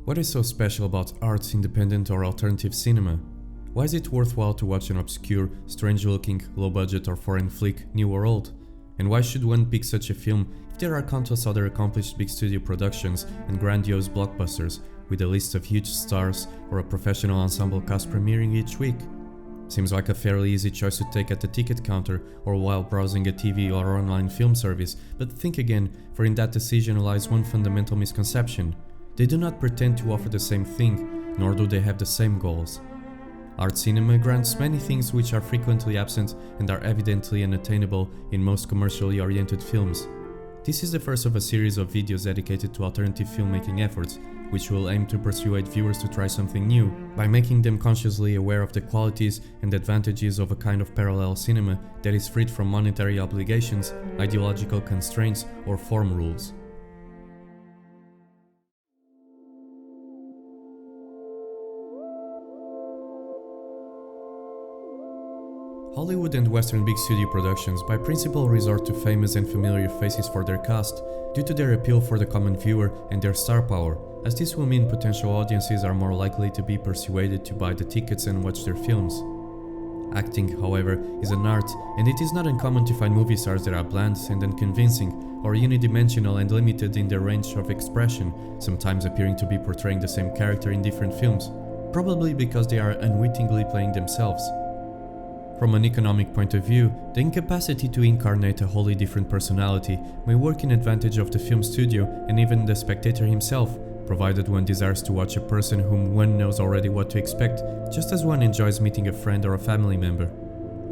What is so special about arts, independent or alternative cinema? Why is it worthwhile to watch an obscure, strange-looking, low-budget or foreign flick new or old? And why should one pick such a film if there are countless other accomplished big studio productions and grandiose blockbusters with a list of huge stars or a professional ensemble cast premiering each week? Seems like a fairly easy choice to take at the ticket counter or while browsing a TV or online film service, but think again, for in that decision lies one fundamental misconception. They do not pretend to offer the same thing, nor do they have the same goals. Art cinema grants many things which are frequently absent and are evidently unattainable in most commercially oriented films. This is the first of a series of videos dedicated to alternative filmmaking efforts, which will aim to persuade viewers to try something new, by making them consciously aware of the qualities and advantages of a kind of parallel cinema that is freed from monetary obligations, ideological constraints, or form rules. Hollywood and Western big studio productions by principle resort to famous and familiar faces for their cast, due to their appeal for the common viewer and their star power, as this will mean potential audiences are more likely to be persuaded to buy the tickets and watch their films. Acting, however, is an art, and it is not uncommon to find movie stars that are bland and unconvincing, or unidimensional and limited in their range of expression, sometimes appearing to be portraying the same character in different films, probably because they are unwittingly playing themselves. From an economic point of view, the incapacity to incarnate a wholly different personality may work in advantage of the film studio and even the spectator himself, provided one desires to watch a person whom one knows already what to expect, just as one enjoys meeting a friend or a family member.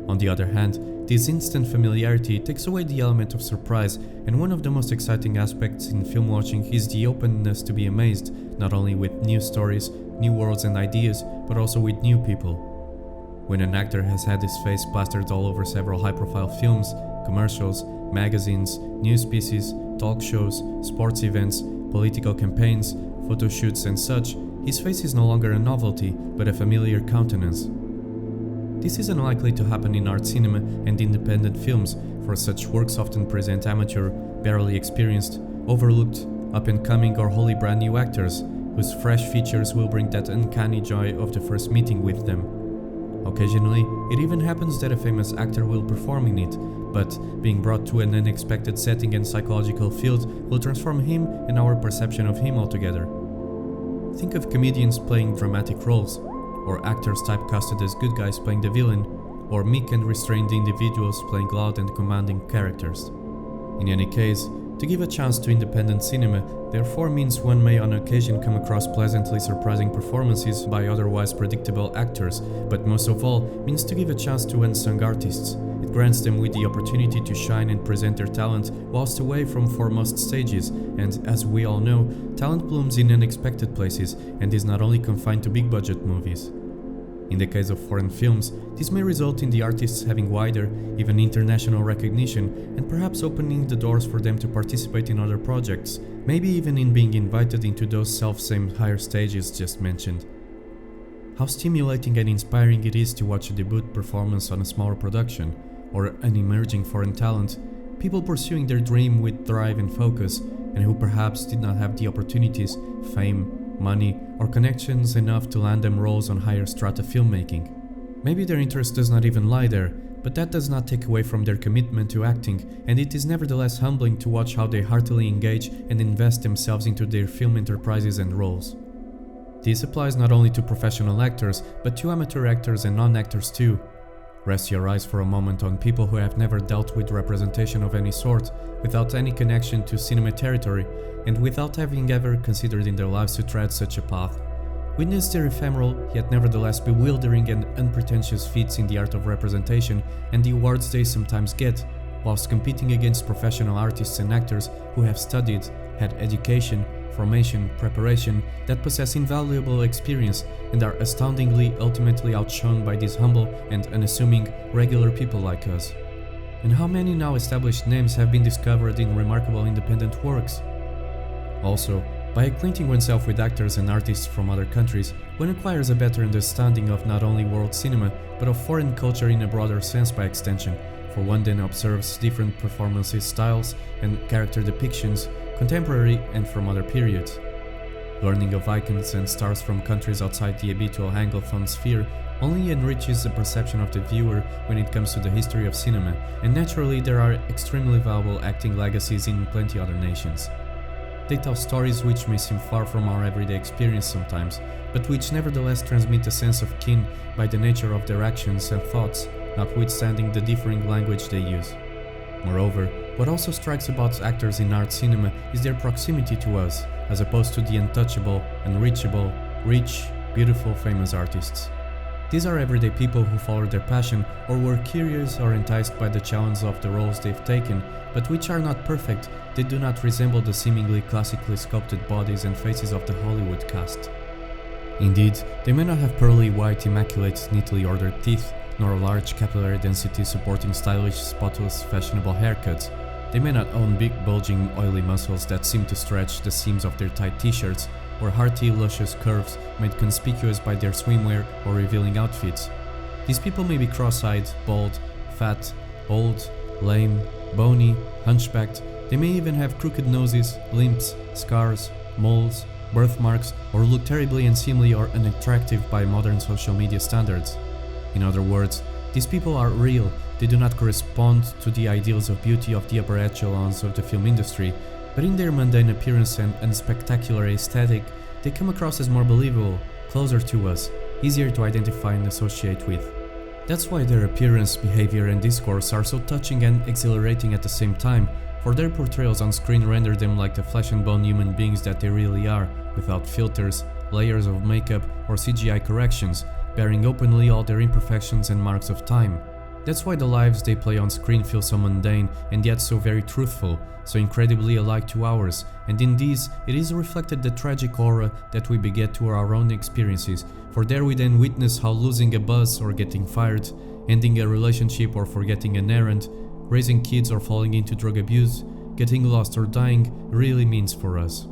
On the other hand, this instant familiarity takes away the element of surprise, and one of the most exciting aspects in film watching is the openness to be amazed, not only with new stories, new worlds and ideas, but also with new people. When an actor has had his face plastered all over several high-profile films, commercials, magazines, news pieces, talk shows, sports events, political campaigns, photo shoots and such, his face is no longer a novelty, but a familiar countenance. This is unlikely to happen in art cinema and independent films, for such works often present amateur, barely experienced, overlooked, up-and-coming or wholly brand new actors, whose fresh features will bring that uncanny joy of the first meeting with them. Occasionally, it even happens that a famous actor will perform in it, but being brought to an unexpected setting and psychological field will transform him and our perception of him altogether. Think of comedians playing dramatic roles, or actors typecasted as good guys playing the villain, or meek and restrained individuals playing loud and commanding characters. In any case, to give a chance to independent cinema therefore means one may on occasion come across pleasantly surprising performances by otherwise predictable actors, but most of all means to give a chance to unsung artists. It grants them with the opportunity to shine and present their talent whilst away from foremost stages, and as we all know, talent blooms in unexpected places and is not only confined to big budget movies. In the case of foreign films, this may result in the artists having wider, even international recognition, and perhaps opening the doors for them to participate in other projects, maybe even in being invited into those self-same higher stages just mentioned. How stimulating and inspiring it is to watch a debut performance on a smaller production, or an emerging foreign talent, people pursuing their dream with drive and focus, and who perhaps did not have the opportunities, fame, money, or connections enough to land them roles on higher strata filmmaking. Maybe their interest does not even lie there, but that does not take away from their commitment to acting, and it is nevertheless humbling to watch how they heartily engage and invest themselves into their film enterprises and roles. This applies not only to professional actors, but to amateur actors and non-actors too. Rest your eyes for a moment on people who have never dealt with representation of any sort, without any connection to cinema territory, and without having ever considered in their lives to tread such a path. Witness their ephemeral, yet nevertheless bewildering and unpretentious feats in the art of representation and the awards they sometimes get, whilst competing against professional artists and actors who have studied, had education, formation, preparation, that possess invaluable experience and are astoundingly ultimately outshone by these humble and unassuming regular people like us. And how many now established names have been discovered in remarkable independent works? Also, by acquainting oneself with actors and artists from other countries, one acquires a better understanding of not only world cinema, but of foreign culture in a broader sense by extension, for one then observes different performance styles and character depictions, contemporary and from other periods. Learning of icons and stars from countries outside the habitual Anglophone sphere only enriches the perception of the viewer when it comes to the history of cinema, and naturally there are extremely valuable acting legacies in plenty other nations. They tell stories which may seem far from our everyday experience sometimes, but which nevertheless transmit a sense of kin by the nature of their actions and thoughts, notwithstanding the differing language they use. Moreover, what also strikes about actors in art cinema is their proximity to us, as opposed to the untouchable, unreachable, rich, beautiful, famous artists. These are everyday people who follow their passion or were curious or enticed by the challenge of the roles they've taken, but which are not perfect. They do not resemble the seemingly classically sculpted bodies and faces of the Hollywood cast. Indeed, they may not have pearly white, immaculate, neatly ordered teeth, nor a large capillary density supporting stylish, spotless, fashionable haircuts. They may not own big, bulging, oily muscles that seem to stretch the seams of their tight t-shirts, or hearty, luscious curves made conspicuous by their swimwear or revealing outfits. These people may be cross-eyed, bald, fat, old, lame, bony, hunchbacked. They may even have crooked noses, limps, scars, moles, birthmarks, or look terribly unseemly or unattractive by modern social media standards. In other words, these people are real. They do not correspond to the ideals of beauty of the upper echelons of the film industry, but in their mundane appearance and unspectacular aesthetic, they come across as more believable, closer to us, easier to identify and associate with. That's why their appearance, behavior and discourse are so touching and exhilarating at the same time, for their portrayals on screen render them like the flesh and bone human beings that they really are, without filters, layers of makeup or CGI corrections, bearing openly all their imperfections and marks of time. That's why the lives they play on screen feel so mundane and yet so very truthful, so incredibly alike to ours, and in these it is reflected the tragic aura that we beget to our own experiences, for there we then witness how losing a buzz or getting fired, ending a relationship or forgetting an errand, raising kids or falling into drug abuse, getting lost or dying really means for us.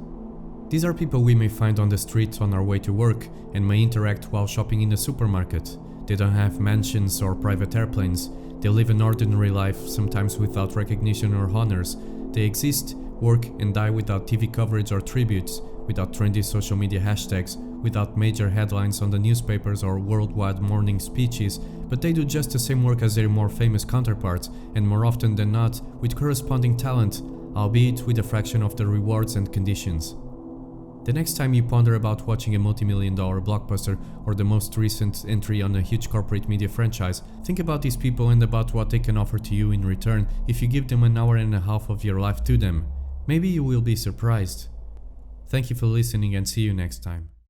These are people we may find on the streets on our way to work and may interact while shopping in the supermarket. They don't have mansions or private airplanes. They live an ordinary life, sometimes without recognition or honors. They exist, work and die without TV coverage or tributes, without trendy social media hashtags, without major headlines on the newspapers or worldwide morning speeches, but they do just the same work as their more famous counterparts, and more often than not, with corresponding talent, albeit with a fraction of the rewards and conditions. The next time you ponder about watching a multi-million-dollar blockbuster or the most recent entry on a huge corporate media franchise, think about these people and about what they can offer to you in return if you give them an hour and a half of your life to them. Maybe you will be surprised. Thank you for listening and see you next time.